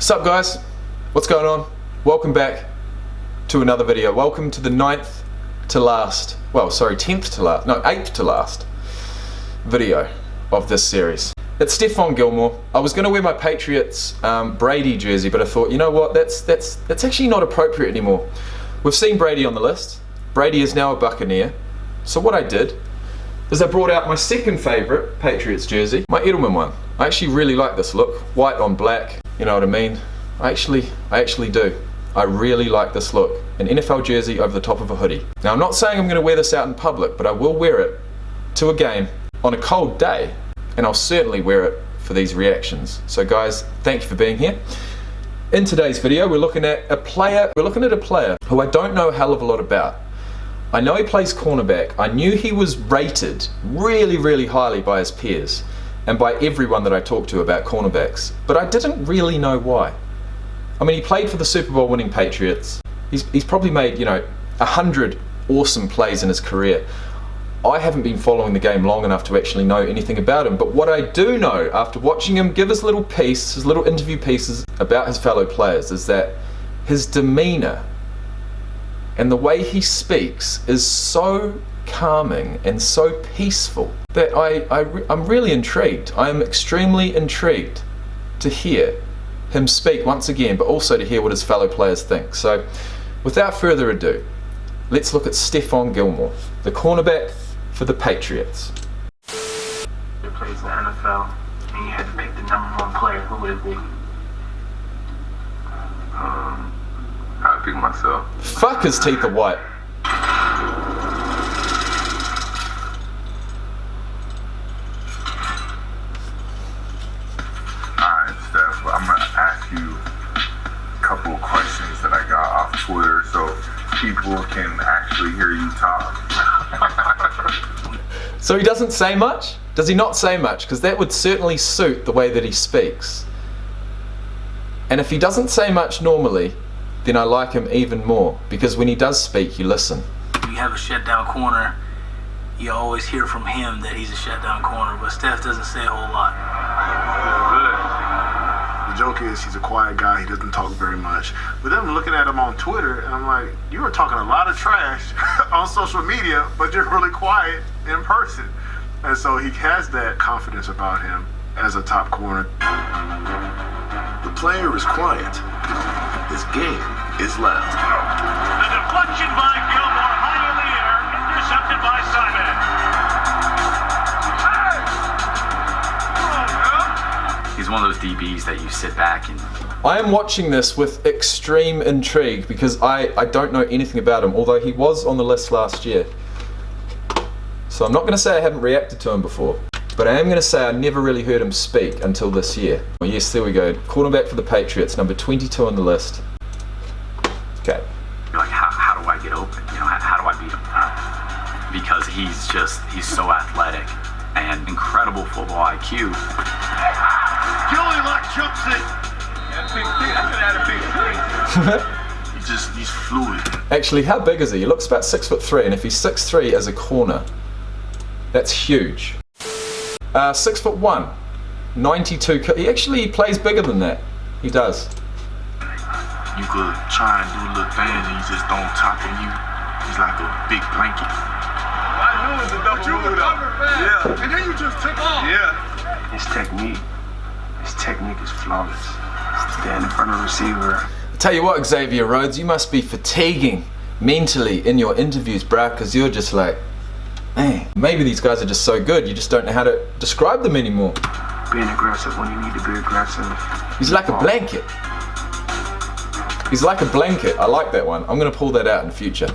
Sup guys, what's going on? Welcome back to another video. Welcome to the 9th to last, well sorry 10th to last, no 8th to last video of this series. It's STEPHON Gilmore. I was going to wear my Patriots Brady jersey, but I thought, you know what, that's actually not appropriate anymore. We've seen Brady on the list. Brady is now a Buccaneer. So what I did is I brought out my second favourite Patriots jersey, my Edelman one. I actually really like this look, white on black, you know what I mean? I actually do. I really like this look, an NFL jersey over the top of a hoodie. Now I'm not saying I'm going to wear this out in public, but I will wear it to a game on a cold day, and I'll certainly wear it for these reactions. So guys, thank you for being here. In today's video, we're looking at a player who I don't know a hell of a lot about. I know he plays cornerback. I knew he was rated really, really highly by his peers and by everyone that I talked to about cornerbacks, but I didn't really know why. I mean, he played for the Super Bowl winning Patriots. He's probably made, you know, 100 awesome plays in his career. I haven't been following the game long enough to actually know anything about him, but what I do know after watching him give his little interview pieces about his fellow players is that his demeanor and the way he speaks is so calming and so peaceful that I'm really intrigued. I am extremely intrigued to hear him speak once again, but also to hear what his fellow players think. So without further ado, let's look at STEPHON Gilmore, the cornerback for the Patriots. He plays in the NFL, and you had to pick the #1 player. Who would it be? I'd pick myself. Fuck, his teeth are white. Alright, Steph, I'm gonna ask you a couple of questions that I got off Twitter so people can actually hear you talk. So he doesn't say much? Does he not say much? Because that would certainly suit the way that he speaks. And if he doesn't say much normally, then I like him even more, because when he does speak, you listen. You have a shutdown corner, you always hear from him that he's a shutdown corner, but Steph doesn't say a whole lot. The joke is he's a quiet guy, he doesn't talk very much. But then I'm looking at him on Twitter, and I'm like, you were talking a lot of trash on social media, but you're really quiet in person. And so he has that confidence about him as a top corner. The player is quiet. His game is loud. The deflection by Gilmore, high in the air, intercepted by Simon. He's one of those DBs that you sit back and... I am watching this with extreme intrigue because I don't know anything about him, although he was on the list last year. So I'm not going to say I haven't reacted to him before, but I am going to say I never really heard him speak until this year. Well, yes, there we go. Cornerback for the Patriots, number 22 on the list. Okay. You're like, how do I get open? You know, how do I beat him? Because he's so athletic and incredible football IQ. Gilly Luck jumps it. He's fluid. Actually, how big is he? He looks about 6'3", and if he's 6'3" as a corner, that's huge. 6'1", 92. He actually plays bigger than that. He does. You could try and do little things and you just don't topple you. He's like a big blanket. I knew it was a double move though. Yeah. And then you just took off. Yeah. His technique is flawless. Stand in front of the receiver. Tell you what, Xavier Rhodes, you must be fatiguing mentally in your interviews, bruh, because you're just like, man, maybe these guys are just so good, you just don't know how to describe them anymore. Being aggressive when you need to be aggressive. He's like a blanket. He's like a blanket. I like that one. I'm going to pull that out in the future.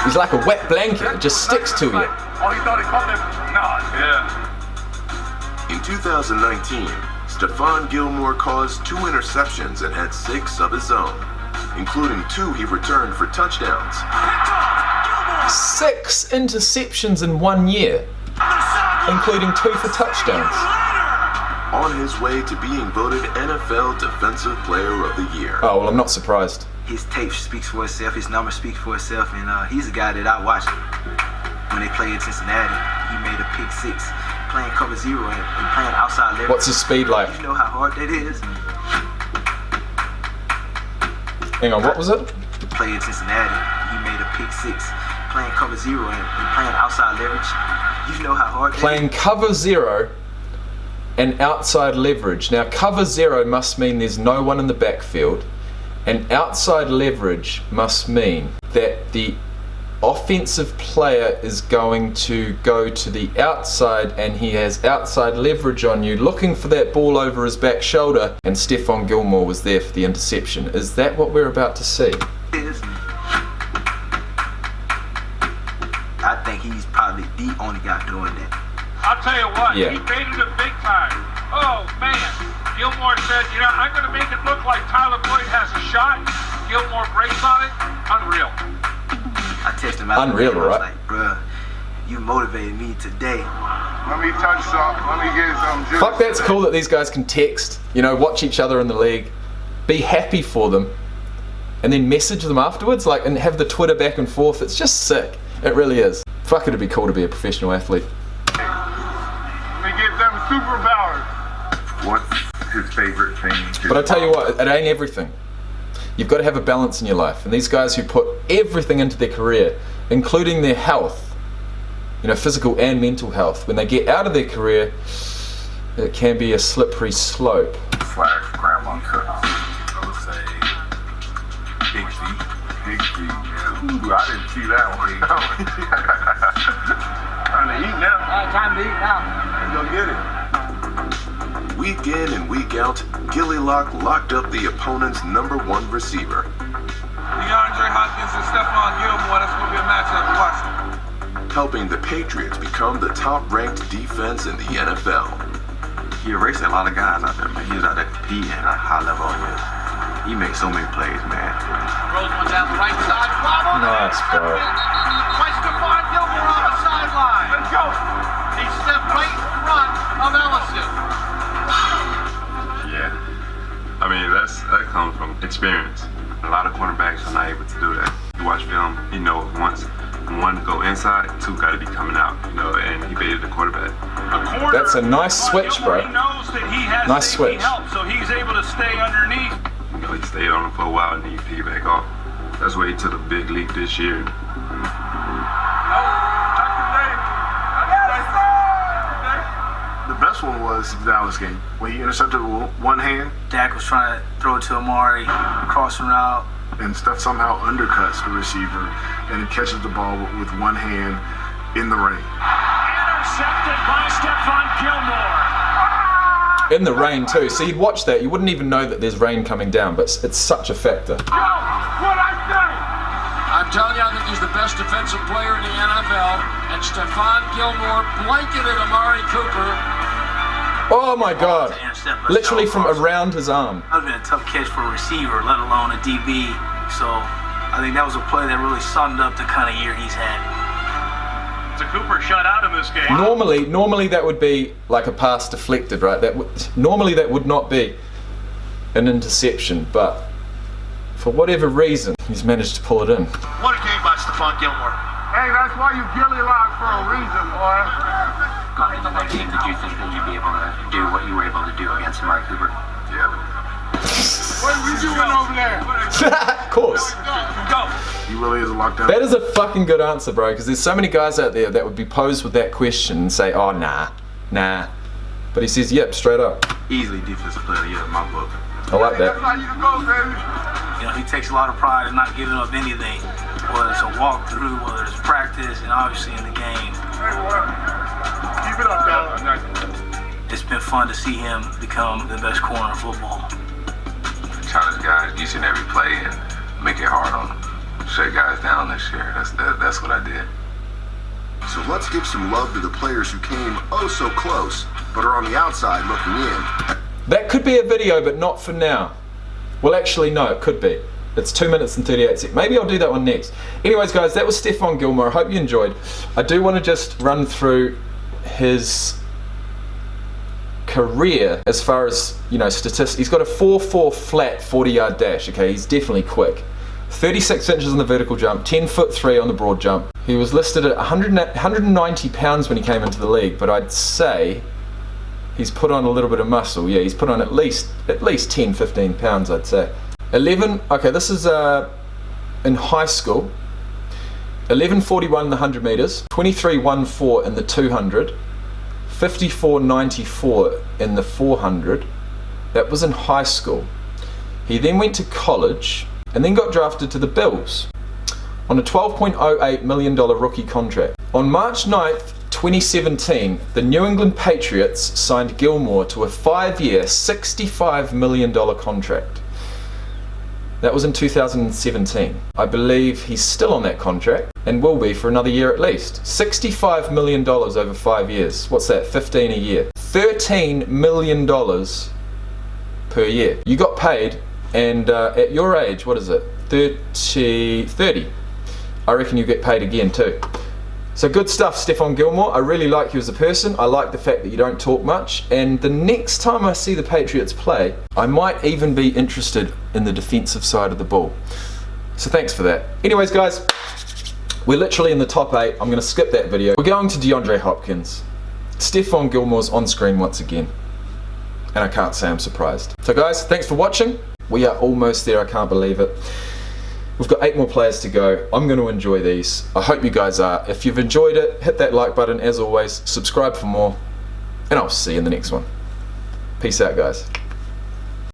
He's like a wet blanket. It just sticks to you. Oh, he thought he caught that? No. Yeah. In 2019, STEPHON Gilmore caused 2 interceptions and had 6 of his own, including 2 he returned for touchdowns. 6 interceptions in 1 year, including 2 for touchdowns. On his way to being voted NFL Defensive Player of the Year. Oh, well, I'm not surprised. His tape speaks for itself, his numbers speak for itself, and he's a guy that I watched when they played in Cincinnati. He made a pick 6 playing cover zero and playing outside leverage. What's his speed like? You know how hard that is? Hang on, what was it? The play in Cincinnati, he made a pick 6. Playing cover zero and playing outside leverage. You know how hard that is? Playing cover zero and outside leverage. Now, cover zero must mean there's no one in the backfield, and outside leverage must mean that the offensive player is going to go to the outside and he has outside leverage on you, looking for that ball over his back shoulder, and STEPHON GILMORE was there for the interception. Is that what we're about to see? I think he's probably the only guy doing that. I'll tell you what, Yeah. he baited him big time. Oh, man. Gilmore said, you know, I'm going to make it look like Tyler Boyd has a shot. Gilmore breaks on it. Unreal. I texted him out. Unreal, I was right? like, bruh, you motivated me today. Let me touch some. Let me get some juice. Fuck, that's cool that these guys can text, you know, watch each other in the league, be happy for them, and then message them afterwards, like, and have the Twitter back and forth. It's just sick. It really is. Fuck, it'd be cool to be a professional athlete. Let me get them superpowers. What's his favorite thing? But I tell you what, it ain't everything. You've got to have a balance in your life. And these guys who put everything into their career, including their health, you know, physical and mental health, when they get out of their career, it can be a slippery slope. / grandma cooks. I would say Big V. Big V. Ooh, I didn't see that one. Time to eat now. Time to eat now. Go get it. Week in and week out, Gilly Lock locked up the opponent's #1 receiver. DeAndre Hopkins and STEPHON GILMORE, that's going to be a matchup to watch. Helping the Patriots become the top-ranked defense in the NFL. He erased a lot of guys out there, man. He was out there competing at a high level. He makes so many plays, man. Throws one down the right side. Bravo. Nice, bro. By STEPHON GILMORE on the sideline. Let's go. He stepped right in front of Ellison. Yeah, I mean that comes from experience. A lot of cornerbacks are not able to do that. You watch film, you know once one go inside, two got to be coming out, you know, and he baited the quarterback. That's a nice switch, bro. He knows that he has Nice safety switch. help, so he's able to stay underneath. You know, he stayed on him for a while and then he piggyback off. That's why he took a big leap this year. The best one was the Dallas game when he intercepted with one hand Dak was trying to throw it to Amari, crossing route. and Steph somehow undercuts the receiver and he catches the ball with one hand in the rain. Intercepted by STEPHON GILMORE. In the rain too. So you'd watch that, you wouldn't even know that there's rain coming down, but it's such a factor. What I say? I'm telling you, I think he's the best defensive player in the NFL, and STEPHON GILMORE blanketed Amari Cooper. Oh my God. Intercept, Literally from around his arm. That would have been a tough catch for a receiver, let alone a DB. So I think that was a play that really summed up the kind of year he's had. So Cooper shut out in this game. Normally that would be like a pass deflected, right? Normally that would not be an interception, but for whatever reason, he's managed to pull it in. What a game by STEPHON GILMORE. Hey, that's why you Gilly Lock for a reason, boy. Going into that game, did you think that you'd be able to do what you were able to do against Amari Cooper? Yeah. What are you doing over there? Of course. Go. He really is a lockdown. That is a fucking good answer, bro, because there's so many guys out there that would be posed with that question and say, oh, nah. But he says, yep, straight up. Easily defensive player of the year in my book. I like That's that. how you go, baby. You know, he takes a lot of pride in not giving up anything, whether it's a walkthrough, whether it's practice, and obviously in the game. Hey, boy. Keep it up, dog. It's been fun to see him become the best corner in football. Challenge guys each and every play and make it hard on them. Shut guys down this year. That's what I did. So let's give some love to the players who came oh so close, but are on the outside looking in. That could be a video, but not for now. Well, actually, no, it could be. It's 2 minutes and 38 seconds. Maybe I'll do that one next. Anyways, guys, that was STEPHON GILMORE. I hope you enjoyed. I do want to just run through his career as far as, you know, statistics. He's got a 4.4 flat 40-yard dash, okay? He's definitely quick. 36 inches on the vertical jump, 10'3" on the broad jump. He was listed at 190 pounds when he came into the league, but I'd say he's put on a little bit of muscle. Yeah, he's put on at least 10, 15 pounds, I'd say. 11, okay, this is in high school. 11.41 in the 100 meters, 23.14 in the 200, 54.94 in the 400. That was in high school. He then went to college and then got drafted to the Bills on a $12.08 million rookie contract. On March 9th, 2017, the New England Patriots signed Gilmore to a 5-year, $65 million contract. That was in 2017. I believe he's still on that contract and will be for another year at least. $65 million over 5 years. What's that? 15 a year. $13 million per year. You got paid, and at your age, what is it? 30. I reckon you get paid again too. So good stuff, STEPHON Gilmore. I really like you as a person. I like the fact that you don't talk much, and the next time I see the Patriots play, I might even be interested in the defensive side of the ball. So thanks for that. Anyways guys, we're literally in the top 8. I'm going to skip that video. We're going to DeAndre Hopkins. STEPHON Gilmore's on screen once again, and I can't say I'm surprised. So guys, thanks for watching. We are almost there, I can't believe it. We've got 8 more players to go. I'm going to enjoy these. I hope you guys are. If you've enjoyed it, hit that like button. As always, subscribe for more, and I'll see you in the next one. Peace out, guys.